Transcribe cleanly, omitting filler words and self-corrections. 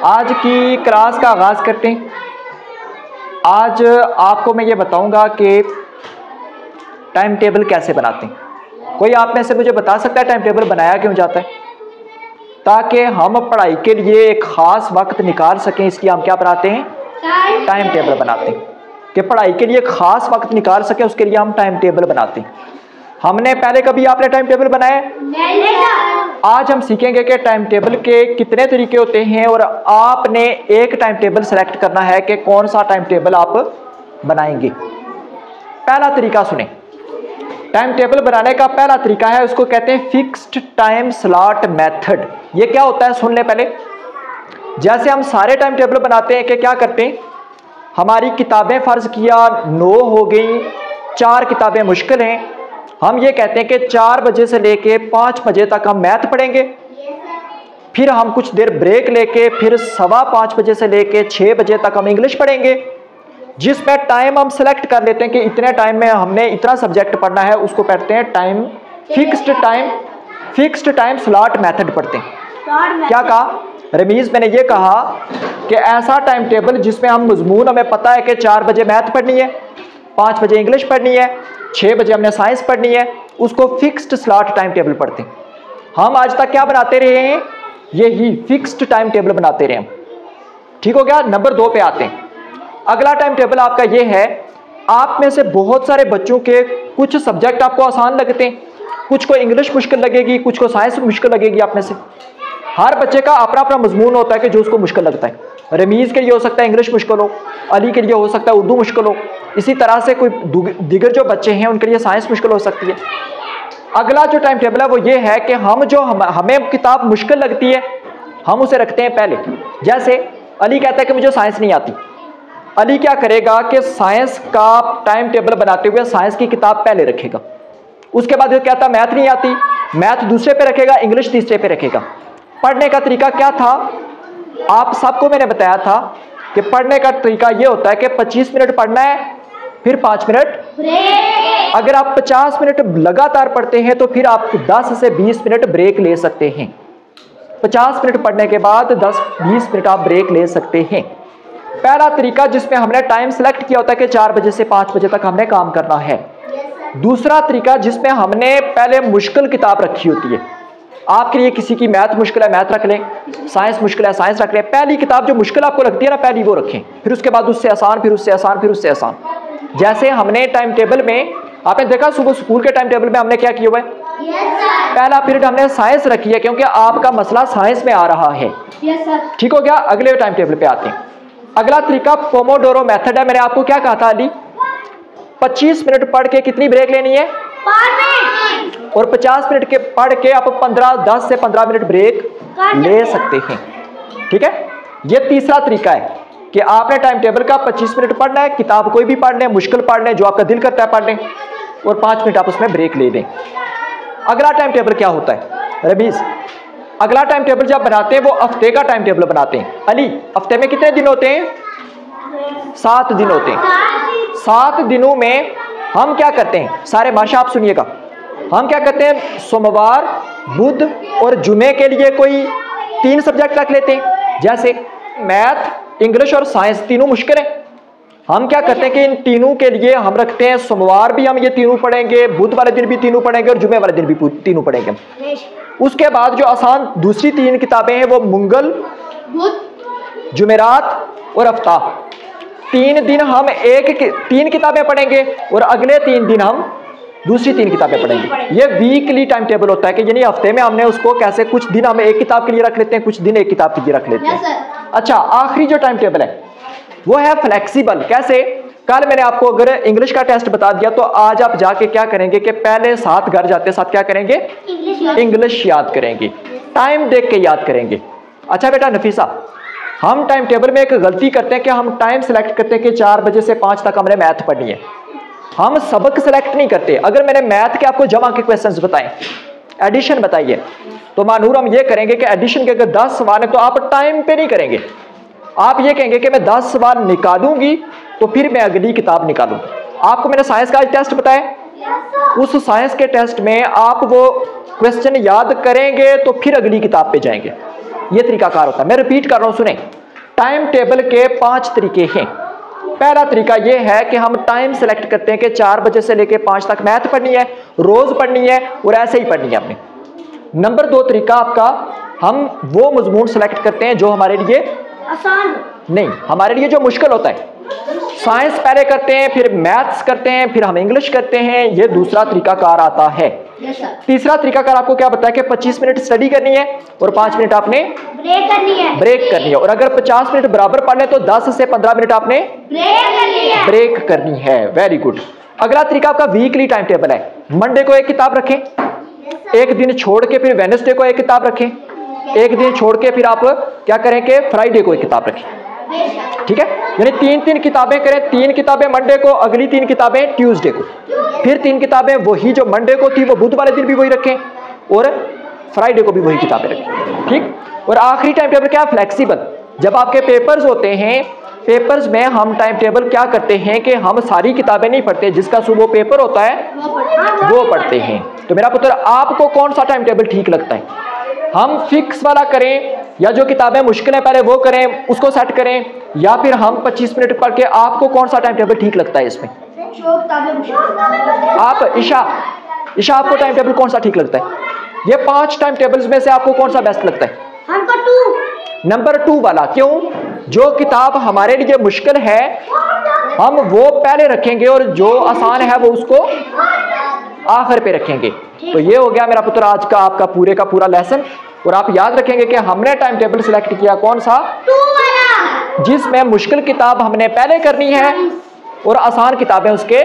आज की क्लास का आगाज करते हैं। आज आपको मैं ये बताऊंगा कि टाइम टेबल कैसे बनाते हैं। कोई आप में से मुझे बता सकता है टाइम टेबल बनाया क्यों जाता है? ताकि हम पढ़ाई के लिए एक खास वक्त निकाल सकें, इसलिए हम क्या बनाते हैं? टाइम टेबल बनाते हैं। कि पढ़ाई के लिए खास वक्त निकाल सकें उसके लिए हम टाइम टेबल बनाते हैं। हमने पहले कभी आपने टाइम टेबल बनाया? नहीं। आज हम सीखेंगे कि टाइम टेबल के कितने तरीके होते हैं और आपने एक टाइम टेबल सेलेक्ट करना है कि कौन सा टाइम टेबल आप बनाएंगे। पहला तरीका सुने। टाइम टेबल बनाने का पहला तरीका है, उसको कहते हैं फिक्स्ड टाइम स्लॉट मेथड। ये क्या होता है सुन ले पहले। जैसे हम सारे टाइम टेबल बनाते हैं कि क्या करते हैं, हमारी किताबें फर्ज किया 9 हो गई, 4 किताबें मुश्किल हैं, हम ये कहते हैं कि 4 बजे से लेके 5 बजे तक हम मैथ पढ़ेंगे, फिर हम कुछ देर ब्रेक लेके फिर 5:15 बजे से लेके 6 बजे तक हम इंग्लिश पढ़ेंगे। जिसमें टाइम हम सेलेक्ट कर लेते हैं कि इतने टाइम में हमने इतना सब्जेक्ट पढ़ना है, उसको पढ़ते हैं time fixed time slot method पढ़ते हैं। क्या कहा रमीज? मैंने ये कहा कि ऐसा टाइम टेबल जिसमें हम मजमून हमें पता है कि 4 बजे मैथ पढ़नी है, 5 बजे इंग्लिश पढ़नी है, 6 बजे हमने साइंस पढ़नी है, उसको फिक्स्ड स्लॉट टाइम टेबल पढ़ते हैं। हम आज तक क्या बनाते रहे हैं? यही फिक्स्ड टाइम टेबल बनाते रहे हैं। ठीक हो गया। नंबर 2 पे आते हैं। अगला टाइम टेबल आपका ये है, आप में से बहुत सारे बच्चों के कुछ सब्जेक्ट आपको आसान लगते हैं, कुछ को इंग्लिश मुश्किल लगेगी, कुछ को साइंस मुश्किल लगेगी। आप में से हर बच्चे का अपना अपना मजमून होता है कि जो उसको मुश्किल लगता है। रमीज के लिए हो सकता है इंग्लिश मुश्किल हो, अली के लिए हो सकता है उर्दू मुश्किल हो, इसी तरह से कोई दिगर जो बच्चे हैं उनके लिए साइंस मुश्किल हो सकती है। अगला जो टाइम टेबल है वो ये है कि हमें किताब मुश्किल लगती है, हम उसे रखते हैं पहले। जैसे अली कहता है कि मुझे साइंस नहीं आती, अली क्या करेगा कि साइंस का टाइम टेबल बनाते हुए साइंस की किताब पहले रखेगा। उसके बाद वो कहता मैथ नहीं आती, मैथ दूसरे पे रखेगा, इंग्लिश तीसरे पे रखेगा। पढ़ने का तरीका क्या था? आप सबको मैंने बताया था कि पढ़ने का तरीका ये होता है कि 25 मिनट पढ़ना है, फिर 5 मिनट ब्रेक। अगर आप 50 मिनट लगातार पढ़ते हैं तो फिर आप 10 से 20 मिनट ब्रेक ले सकते हैं। 50 मिनट पढ़ने के बाद 10-20 मिनट आप ब्रेक ले सकते हैं। पहला तरीका जिसमें हमने टाइम सेलेक्ट किया होता है कि 4 बजे से 5 बजे तक हमने काम करना है। दूसरा तरीका जिसमें हमने पहले मुश्किल किताब रखी होती है। आपके लिए किसी की मैथ मुश्किल है, मैथ रख लें, साइंस मुश्किल है, साइंस रख लें। पहली किताब जो मुश्किल आपको लगती है ना, पहली वो रखें, फिर उसके बाद उससे आसान, फिर उससे आसान, फिर उससे आसान। जैसे हमने टाइम टेबल में आपने देखा सुबह स्कूल के टाइम टेबल में हमने क्या किया हुआ है? पहला पीरियड हमने साइंस रखी है क्योंकि आपका मसला साइंस में आ रहा है। ठीक हो गया। अगले टाइम टेबल पे आते हैं। अगला तरीका पोमोडोरो मेथड है। मैंने आपको क्या कहा था अली? 25 मिनट पढ़ के कितनी ब्रेक लेनी है? 5 मिनट। और 50 मिनट के पढ़ के आप 10 से 15 मिनट ब्रेक ले सकते हैं। ठीक है। ये तीसरा तरीका है कि आपने टाइम टेबल का 25 मिनट पढ़ना है, किताब कोई भी पढ़ लें, मुश्किल पढ़ लें, जो आपका दिल करता है पढ़ लें, और 5 मिनट आप उसमें ब्रेक ले लें। अगला टाइम टेबल क्या होता है रमीज? अगला टाइम टेबल जब बनाते हैं वो हफ्ते का टाइम टेबल बनाते हैं। अली, हफ्ते में कितने दिन होते हैं? 7 दिन होते हैं। 7 दिनों में हम क्या करते हैं? सारे माशा आप सुनिएगा। हम क्या करते हैं? सोमवार, बुध और जुमे के लिए कोई 3 सब्जेक्ट रख लेते हैं। जैसे मैथ, इंग्लिश और साइंस तीनों मुश्किल है। हम क्या करते हैं कि इन तीनों के लिए हम रखते हैं सोमवार भी हम ये तीनों पढ़ेंगे, बुध वाले दिन भी तीनों पढ़ेंगे और जुमे वाले दिन भी तीनों पढ़ेंगे। उसके बाद जो आसान दूसरी 3 किताबें हैं वो मंगल, जुमेरात और हफ्ता। 3 दिन हम 3 किताबें पढ़ेंगे और अगले 3 दिन हम दूसरी 3 किताबें पढ़ेंगे। ये वीकली टाइम टेबल होता है कि यानी हफ्ते में हमने उसको कैसे कुछ दिन हम एक किताब के लिए रख लेते हैं, कुछ दिन एक किताब के लिए रख लेते हैं। अच्छा, आखिरी जो टाइम टेबल है वो है फ्लेक्सिबल। कैसे? कल मैंने आपको अगर इंग्लिश का टेस्ट बता दिया तो आज आप जाके क्या करेंगे कि पहले साथ घर जाते साथ क्या करेंगे? इंग्लिश याद करेंगे, टाइम देख के याद करेंगे। अच्छा बेटा नफीसा, हम टाइम टेबल में एक गलती करते हैं कि हम टाइम सेलेक्ट करते हैं कि 4 बजे से 5 तक हमने मैथ पढ़नी है। हम सबक सेलेक्ट नहीं करते। अगर मैंने मैथ के आपको जमा के क्वेश्चंस बताए, एडिशन बताइए, तो मानूर हम ये करेंगे कि एडिशन के अगर 10 सवाल है तो आप टाइम पे नहीं करेंगे। आप ये कहेंगे कि मैं 10 सवाल निकालूंगी तो फिर मैं अगली किताब निकालूंगी। आपको मैंने साइंस का टेस्ट बताया, उस साइंस के टेस्ट में आप वो क्वेश्चन याद करेंगे तो फिर अगली किताब पे जाएंगे। ये तरीकाकार होता है। मैं रिपीट कर रहा हूं, सुने। टाइम टेबल के 5 तरीके हैं। पहला तरीका ये है कि हम टाइम सेलेक्ट करते हैं कि 4 बजे से लेके 5 तक मैथ पढ़नी है, रोज पढ़नी है और ऐसे ही पढ़नी है आपने। नंबर 2 तरीका आपका, हम वो मजमून सेलेक्ट करते हैं जो हमारे लिए आसान नहीं, हमारे लिए जो मुश्किल होता है। साइंस पहले करते हैं, फिर मैथ्स करते हैं, फिर हम इंग्लिश करते हैं। ये दूसरा तरीकाकार आता है। तीसरा तरीकाकार आपको क्या बताया कि 25 मिनट स्टडी करनी है और 5 मिनट आपने ब्रेक करनी है। और अगर 50 मिनट बराबर पढ़ने तो 10 से 15 मिनट आपने ब्रेक करनी है। Very good. अगला तरीका आपका वीकली टाइम टेबल है। मंडे को एक किताब रखें, एक दिन छोड़ के फिर वेडनेसडे को एक किताब रखें, एक दिन छोड़ के फिर आप क्या करें कि फ्राइडे को एक किताब रखें। ठीक है, यानी 3-3 किताबें करें। 3 किताबें मंडे को, अगली 3 किताबें ट्यूसडे को, फिर 3 किताबें वही जो मंडे को थी वो बुध वाले दिन भी वही रखें और फ्राइडे को भी वही किताबें रखें। ठीक। और आखिरी टाइम टेबल क्या, फ्लेक्सिबल। जब आपके पेपर्स होते हैं, पेपर्स में हम टाइम टेबल क्या करते हैं कि हम सारी किताबें नहीं पढ़ते, जिसका सुबह पेपर होता है वो पढ़ते हैं। तो मेरा पुत्र, आपको कौन सा टाइम टेबल ठीक लगता है? हम फिक्स वाला करें या जो किताबें मुश्किल है पहले वो करें, उसको सेट करें, या फिर हम 25 मिनट पढ़ के, आपको कौन सा टाइम टेबल ठीक लगता है इसमें? आप ईशा आपको टाइम टेबल कौन सा ठीक लगता है? ये 5 टाइम टेबल्स में से आपको कौन सा बेस्ट लगता है? हमको 2 नंबर 2 वाला। क्यों? जो किताब हमारे लिए मुश्किल है हम वो पहले रखेंगे और जो आसान है वो उसको आखिर पे रखेंगे। तो ये हो गया मेरा पुत्र आज का आपका पूरे का पूरा लेसन। और आप याद रखेंगे कि हमने टाइम टेबल सिलेक्ट किया कौन सा? 2 वाला, जिसमें मुश्किल किताब हमने पहले करनी है और आसान किताबें उसके